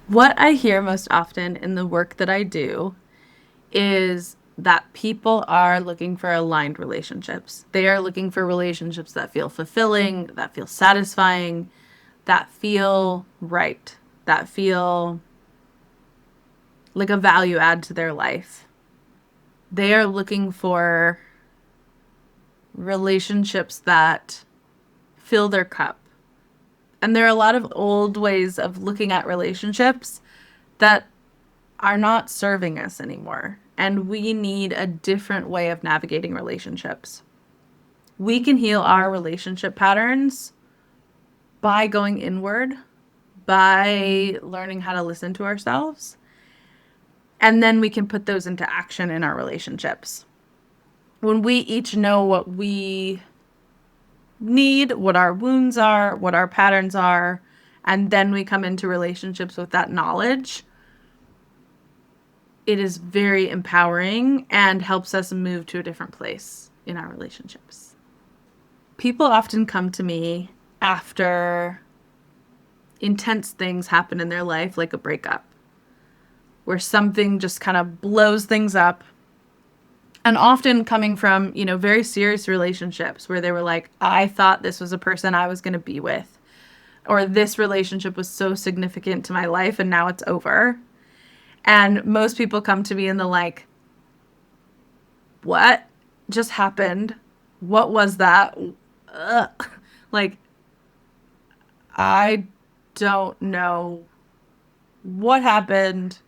What I hear most often in the work that I do is that people are looking for aligned relationships. They are looking for relationships that feel fulfilling, that feel satisfying, that feel right, that feel like a value add to their life. They are looking for relationships that fill their cup. And there are a lot of old ways of looking at relationships that are not serving us anymore. And we need a different way of navigating relationships. We can heal our relationship patterns by going inward, by learning how to listen to ourselves, and then we can put those into action in our relationships. When we each know what we need, what our wounds are, what our patterns are, and then we come into relationships with that knowledge, it is very empowering and helps us move to a different place in our relationships. People often come to me after intense things happen in their life, like a breakup, where something just kind of blows things up. And often coming from, very serious relationships where they were like, I thought this was a person I was going to be with, or this relationship was so significant to my life and now it's over. And most people come to me in the like, what just happened? What was that? Ugh. Like, I don't know what happened.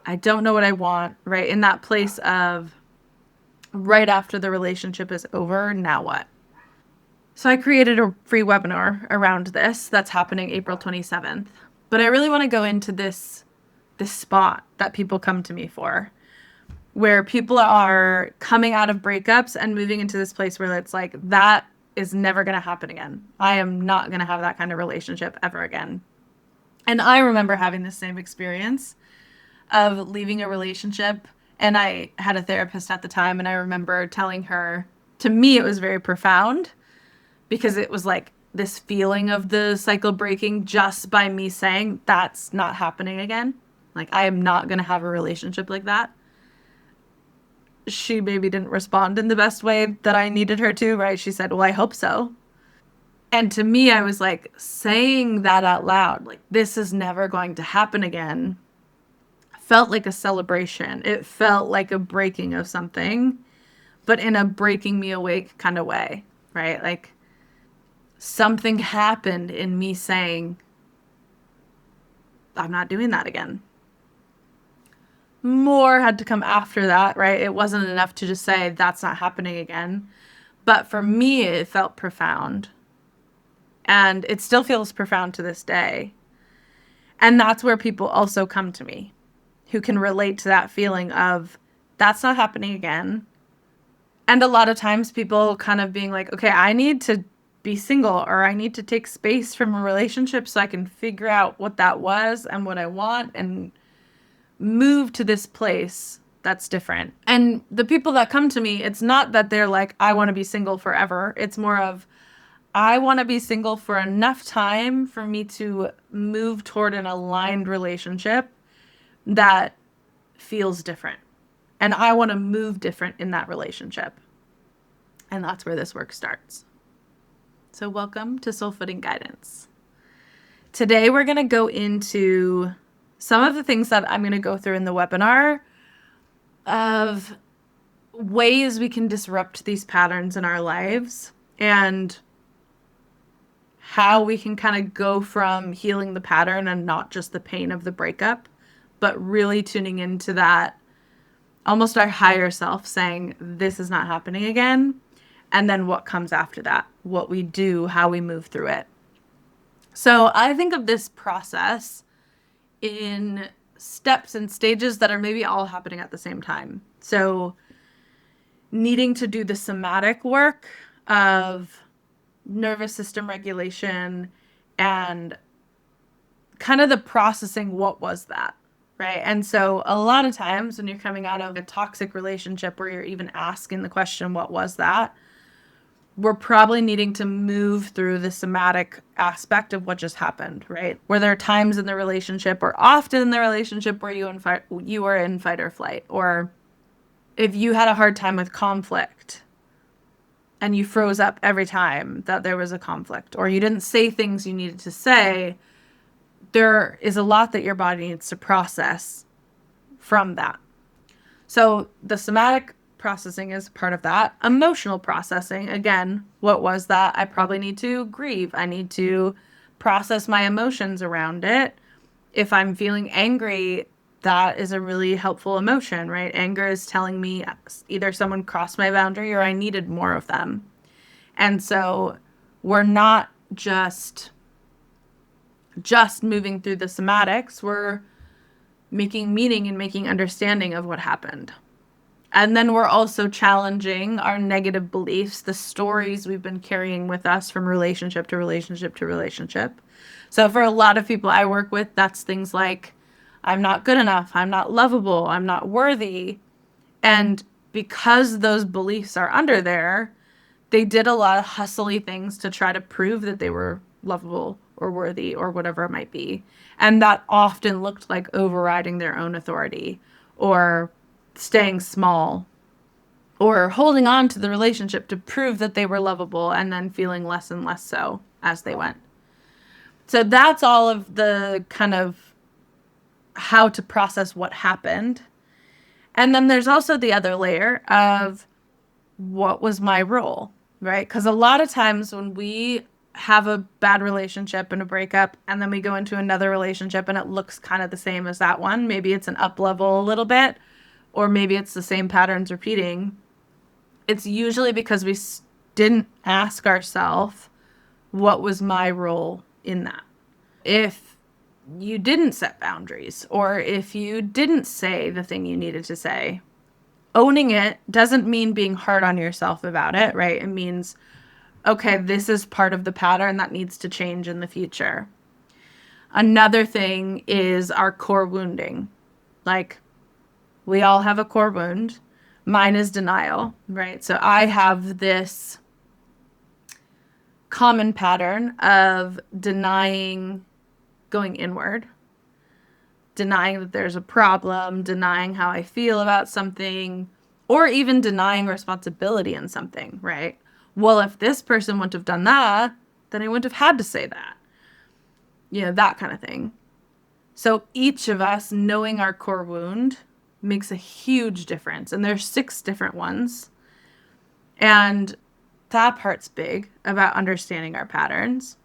I don't know what I want, right? In that place of right after the relationship is over, now what? So I created a free webinar around this that's happening April 27th. But I really want to go into this spot that people come to me for, where people are coming out of breakups and moving into this place where it's like, that is never going to happen again. I am not going to have that kind of relationship ever again. And I remember having the same experience of leaving a relationship. And I had a therapist at the time, and I remember telling her, to me, it was very profound because it was like this feeling of the cycle breaking just by me saying, that's not happening again. Like, I am not going to have a relationship like that. She maybe didn't respond in the best way that I needed her to, right? She said, well, I hope so. And to me, I was like, saying that out loud, like, this is never going to happen again, felt like a celebration. It felt like a breaking of something, but in a breaking me awake kind of way, right? Like, something happened in me saying, I'm not doing that again. More had to come after that, right? It wasn't enough to just say, that's not happening again. But for me, it felt profound. And it still feels profound to this day. And that's where people also come to me who can relate to that feeling of, that's not happening again. And a lot of times people kind of being like, okay, I need to be single, or I need to take space from a relationship so I can figure out what that was and what I want and move to this place that's different. And the people that come to me, it's not that they're like, I want to be single forever. It's more of, I want to be single for enough time for me to move toward an aligned relationship that feels different. And I want to move different in that relationship. And that's where this work starts. So, welcome to Soul Footing Guidance. Today, we're going to go into some of the things that I'm going to go through in the webinar of ways we can disrupt these patterns in our lives and how we can kind of go from healing the pattern and not just the pain of the breakup, but really tuning into that almost our higher self saying, this is not happening again. And then what comes after that, what we do, how we move through it. So I think of this process in steps and stages that are maybe all happening at the same time. So needing to do the somatic work of nervous system regulation and kind of the processing, what was that, right? And so a lot of times when you're coming out of a toxic relationship where you're even asking the question, what was that? we're probably needing to move through the somatic aspect of what just happened, right? Where there are times in the relationship or often in the relationship where you were in fight or flight, or if you had a hard time with conflict and you froze up every time that there was a conflict, or you didn't say things you needed to say, there is a lot that your body needs to process from that. So the somatic processing is part of that. Emotional processing, again, what was that? I probably need to grieve. I need to process my emotions around it. If I'm feeling angry, that is a really helpful emotion, right? Anger is telling me either someone crossed my boundary or I needed more of them. And so we're not just moving through the somatics, we're making meaning and making understanding of what happened. And then we're also challenging our negative beliefs, the stories we've been carrying with us from relationship to relationship to relationship. So for a lot of people I work with, that's things like, I'm not good enough, I'm not lovable, I'm not worthy. And because those beliefs are under there, they did a lot of hustly things to try to prove that they were lovable or worthy or whatever it might be. And that often looked like overriding their own authority or staying small or holding on to the relationship to prove that they were lovable and then feeling less and less so as they went. So that's all of the kind of how to process what happened. And then there's also the other layer of what was my role, right? Because a lot of times when we have a bad relationship and a breakup, and then we go into another relationship and it looks kind of the same as that one, maybe it's an up level a little bit, or maybe it's the same patterns repeating. It's usually because we didn't ask ourselves, what was my role in that? If you didn't set boundaries, or if you didn't say the thing you needed to say, owning it doesn't mean being hard on yourself about it, right? It means, okay, this is part of the pattern that needs to change in the future. Another thing is our core wounding. Like, we all have a core wound. Mine is denial, right? So I have this common pattern of denying going inward, denying that there's a problem, denying how I feel about something, or even denying responsibility in something, right? Well, if this person wouldn't have done that, then I wouldn't have had to say that. You know, that kind of thing. So each of us knowing our core wound makes a huge difference. And there's 6 different ones. And that part's big about understanding our patterns.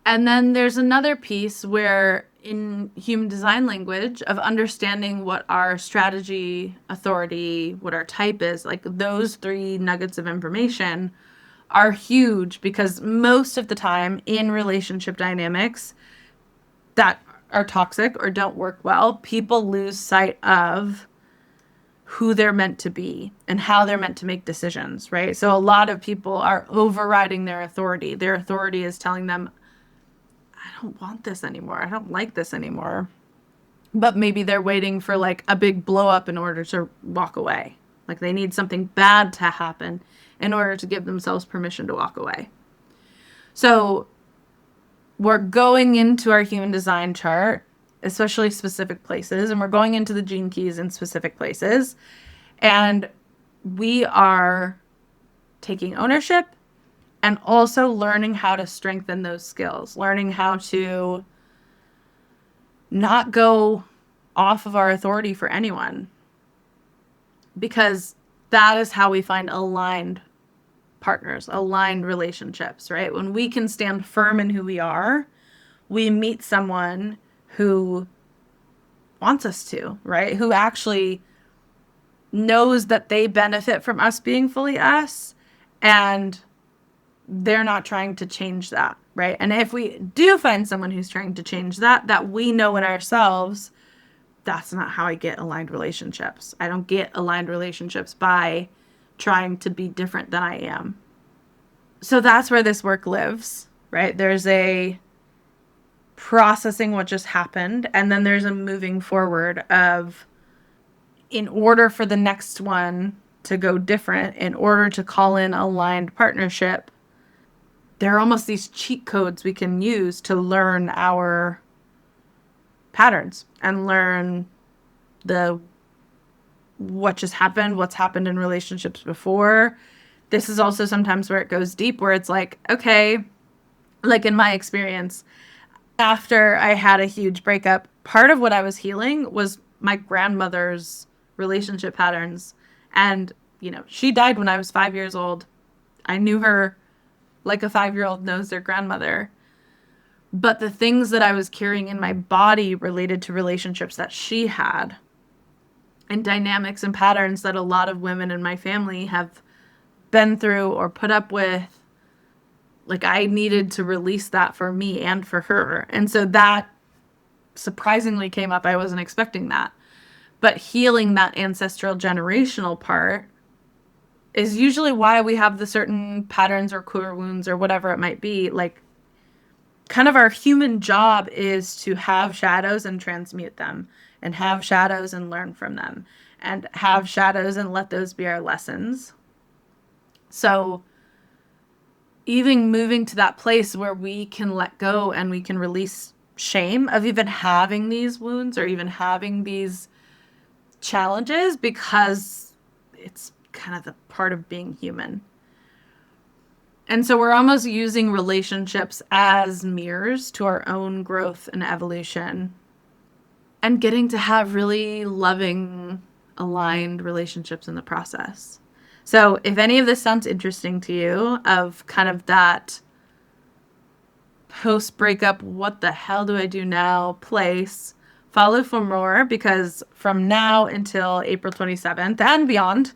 And then there's another piece where in human design language of understanding what our strategy, authority, what our type is, like those 3 nuggets of information are huge because most of the time in relationship dynamics that are toxic or don't work well, people lose sight of who they're meant to be and how they're meant to make decisions, right? So a lot of people are overriding their authority. Their authority is telling them, I don't want this anymore. I don't like this anymore. But maybe they're waiting for like a big blow up in order to walk away. Like they need something bad to happen in order to give themselves permission to walk away. So we're going into our human design chart, especially specific places, and we're going into the gene keys in specific places. And we are taking ownership and also learning how to strengthen those skills, learning how to not go off of our authority for anyone. Because that is how we find aligned partners, aligned relationships, right? When we can stand firm in who we are, we meet someone who wants us to, right? Who actually knows that they benefit from us being fully us and they're not trying to change that, right? And if we do find someone who's trying to change that, that we know in ourselves, that's not how I get aligned relationships. I don't get aligned relationships by trying to be different than I am. So that's where this work lives, right? There's a processing what just happened, and then there's a moving forward of, in order for the next one to go different in order to call in aligned partnership, there are almost these cheat codes we can use to learn our patterns and learn the what just happened, what's happened in relationships before. This is also sometimes where it goes deep, where it's like, okay, like in my experience, after I had a huge breakup, part of what I was healing was my grandmother's relationship patterns. And, she died when I was 5 years old. I knew her like a 5 year old knows their grandmother. But the things that I was carrying in my body related to relationships that she had and dynamics and patterns that a lot of women in my family have been through or put up with, like I needed to release that for me and for her. And so that surprisingly came up. I wasn't expecting that. But healing that ancestral generational part is usually why we have the certain patterns or core wounds or whatever it might be. Like, kind of our human job is to have shadows and transmute them, and have shadows and learn from them, and have shadows and let those be our lessons. So, even moving to that place where we can let go and we can release shame of even having these wounds or even having these challenges, because it's kind of the part of being human. And so we're almost using relationships as mirrors to our own growth and evolution, and getting to have really loving, aligned relationships in the process. So if any of this sounds interesting to you, of kind of that post breakup, what the hell do I do now place, follow for more, because from now until April 27th and beyond,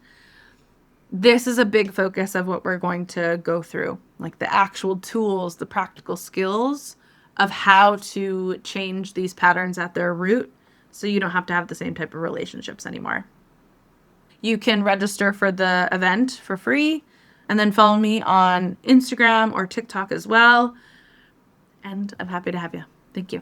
this is a big focus of what we're going to go through, like the actual tools, the practical skills of how to change these patterns at their root so you don't have to have the same type of relationships anymore. You can register for the event for free and then follow me on Instagram or TikTok as well. And I'm happy to have you. Thank you.